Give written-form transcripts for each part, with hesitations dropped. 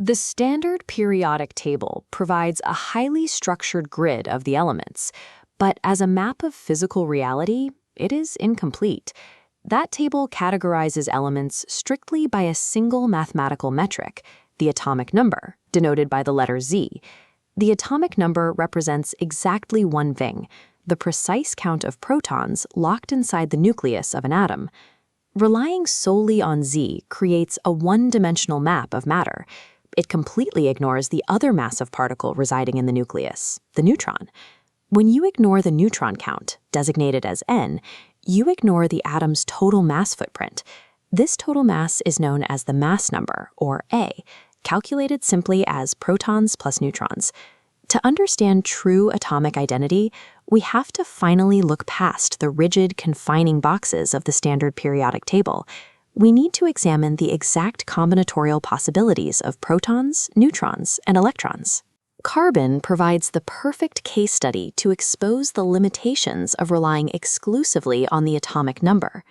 The standard periodic table provides a highly structured grid of the elements, but as a map of physical reality, it is incomplete. That table categorizes elements strictly by a single mathematical metric, the atomic number, denoted by the letter Z. The atomic number represents exactly one thing: the precise count of protons locked inside the nucleus of an atom. Relying solely on Z creates a one-dimensional map of matter. It completely ignores the other massive particle residing in the nucleus, the neutron. When you ignore the neutron count, designated as N, you ignore the atom's total mass footprint. This total mass is known as the mass number, or A, calculated simply as protons plus neutrons. To understand true atomic identity, we have to finally look past the rigid, confining boxes of the standard periodic table. We need to examine the exact combinatorial possibilities of protons, neutrons, and electrons. Carbon provides the perfect case study to expose the limitations of relying exclusively on the atomic number.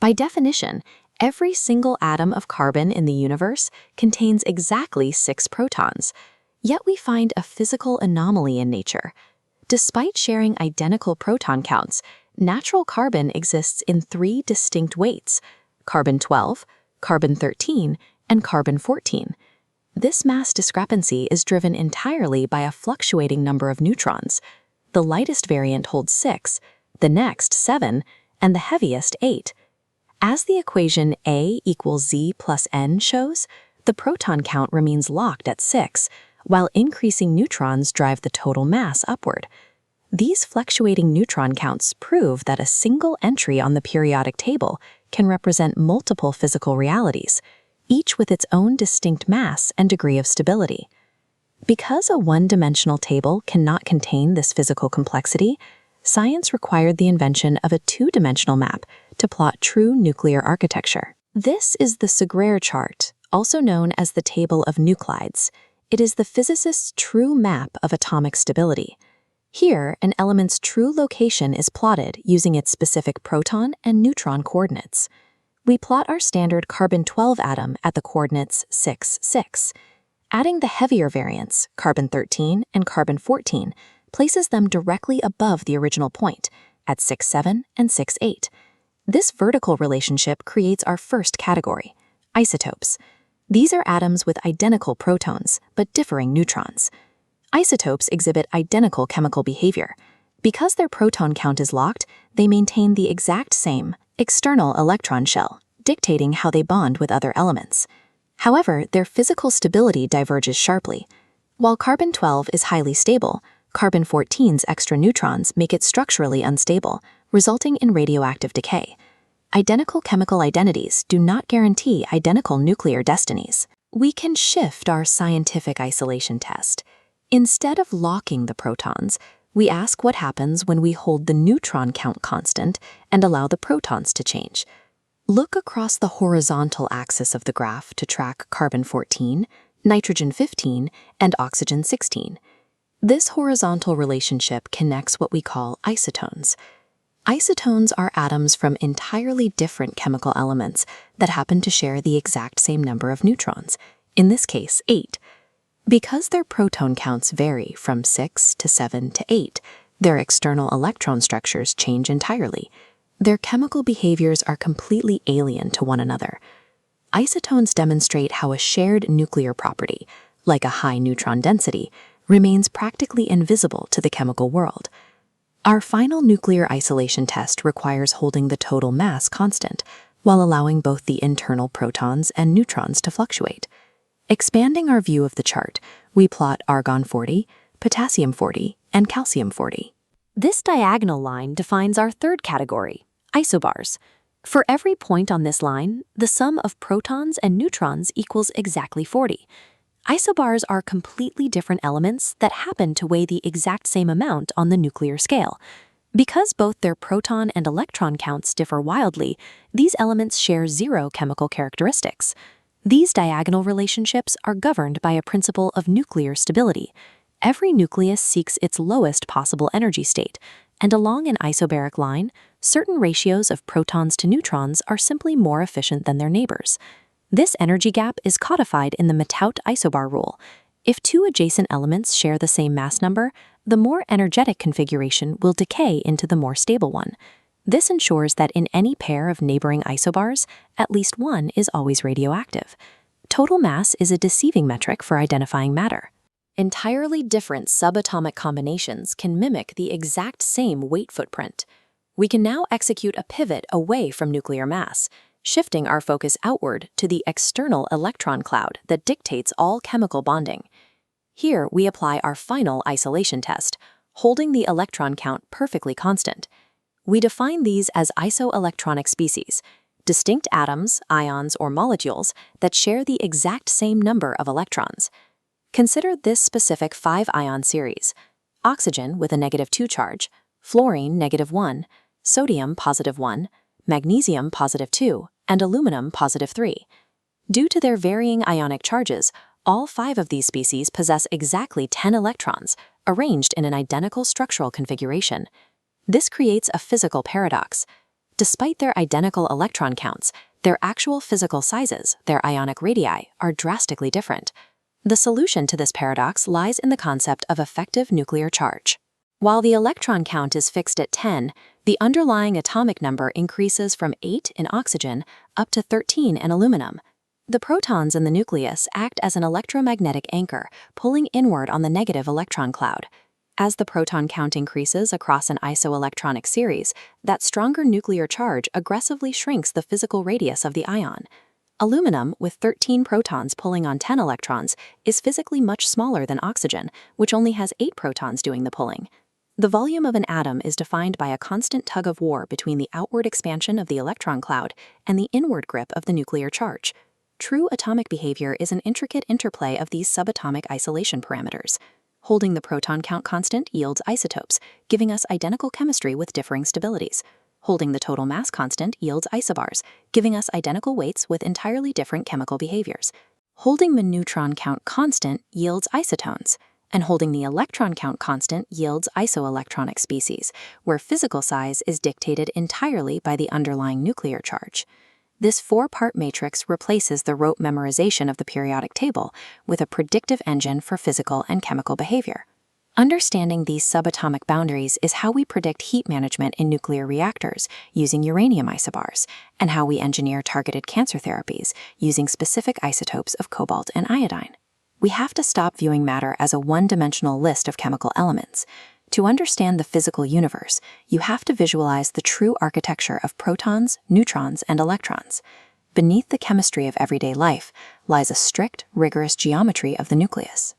By definition, every single atom of carbon in the universe contains exactly 6 protons. Yet we find a physical anomaly in nature. Despite sharing identical proton counts, natural carbon exists in 3 distinct weights: carbon-12, carbon-13, and carbon-14. This mass discrepancy is driven entirely by a fluctuating number of neutrons. The lightest variant holds 6, the next 7, and the heaviest 8. As the equation A equals Z plus N shows, the proton count remains locked at 6, while increasing neutrons drive the total mass upward. These fluctuating neutron counts prove that a single entry on the periodic table can represent multiple physical realities, each with its own distinct mass and degree of stability. Because a one-dimensional table cannot contain this physical complexity, science required the invention of a two-dimensional map to plot true nuclear architecture. This is the Segre chart, also known as the table of nuclides. It is the physicist's true map of atomic stability. Here, an element's true location is plotted using its specific proton and neutron coordinates. We plot our standard carbon-12 atom at the coordinates 6, 6. Adding the heavier variants, carbon-13 and carbon-14, places them directly above the original point, at 6, 7 and 6, 8. This vertical relationship creates our first category, isotopes. These are atoms with identical protons, but differing neutrons. Isotopes exhibit identical chemical behavior. Because their proton count is locked, they maintain the exact same external electron shell, dictating how they bond with other elements. However, their physical stability diverges sharply. While carbon-12 is highly stable, carbon-14's extra neutrons make it structurally unstable, resulting in radioactive decay. Identical chemical identities do not guarantee identical nuclear destinies. We can shift our scientific isolation test. Instead of locking the protons, we ask what happens when we hold the neutron count constant and allow the protons to change. Look across the horizontal axis of the graph to track carbon-14, nitrogen-15, and oxygen-16. This horizontal relationship connects what we call isotones. Isotones are atoms from entirely different chemical elements that happen to share the exact same number of neutrons, in this case 8. Because their proton counts vary from 6 to 7 to 8, their external electron structures change entirely. Their chemical behaviors are completely alien to one another. Isotones demonstrate how a shared nuclear property, like a high neutron density, remains practically invisible to the chemical world. Our final nuclear isolation test requires holding the total mass constant, while allowing both the internal protons and neutrons to fluctuate. Expanding our view of the chart, we plot argon-40, potassium-40, and calcium-40. This diagonal line defines our third category, isobars. For every point on this line, the sum of protons and neutrons equals exactly 40. Isobars are completely different elements that happen to weigh the exact same amount on the nuclear scale. Because both their proton and electron counts differ wildly, these elements share 0 chemical characteristics. These diagonal relationships are governed by a principle of nuclear stability. Every nucleus seeks its lowest possible energy state, and along an isobaric line, certain ratios of protons to neutrons are simply more efficient than their neighbors. This energy gap is codified in the Matout isobar rule. If two adjacent elements share the same mass number, the more energetic configuration will decay into the more stable one. This ensures that in any pair of neighboring isobars, at least one is always radioactive. Total mass is a deceiving metric for identifying matter. Entirely different subatomic combinations can mimic the exact same weight footprint. We can now execute a pivot away from nuclear mass, shifting our focus outward to the external electron cloud that dictates all chemical bonding. Here, we apply our final isolation test, holding the electron count perfectly constant. We define these as isoelectronic species, distinct atoms, ions, or molecules that share the exact same number of electrons. Consider this specific 5-ion series: oxygen with a -2 charge, fluorine -1, sodium +1, magnesium +2, and aluminum +3. Due to their varying ionic charges, all 5 of these species possess exactly 10 electrons, arranged in an identical structural configuration. This creates a physical paradox. Despite their identical electron counts, their actual physical sizes, their ionic radii, are drastically different. The solution to this paradox lies in the concept of effective nuclear charge. While the electron count is fixed at 10, the underlying atomic number increases from 8 in oxygen up to 13 in aluminum. The protons in the nucleus act as an electromagnetic anchor, pulling inward on the negative electron cloud. As the proton count increases across an isoelectronic series, that stronger nuclear charge aggressively shrinks the physical radius of the ion. Aluminum, with 13 protons pulling on 10 electrons, is physically much smaller than oxygen, which only has 8 protons doing the pulling. The volume of an atom is defined by a constant tug-of-war between the outward expansion of the electron cloud and the inward grip of the nuclear charge. True atomic behavior is an intricate interplay of these subatomic isolation parameters. Holding the proton count constant yields isotopes, giving us identical chemistry with differing stabilities. Holding the total mass constant yields isobars, giving us identical weights with entirely different chemical behaviors. Holding the neutron count constant yields isotones, and holding the electron count constant yields isoelectronic species, where physical size is dictated entirely by the underlying nuclear charge. This 4-part matrix replaces the rote memorization of the periodic table with a predictive engine for physical and chemical behavior. Understanding these subatomic boundaries is how we predict heat management in nuclear reactors using uranium isobars, and how we engineer targeted cancer therapies using specific isotopes of cobalt and iodine. We have to stop viewing matter as a one-dimensional list of chemical elements. To understand the physical universe, you have to visualize the true architecture of protons, neutrons, and electrons. Beneath the chemistry of everyday life lies a strict, rigorous geometry of the nucleus.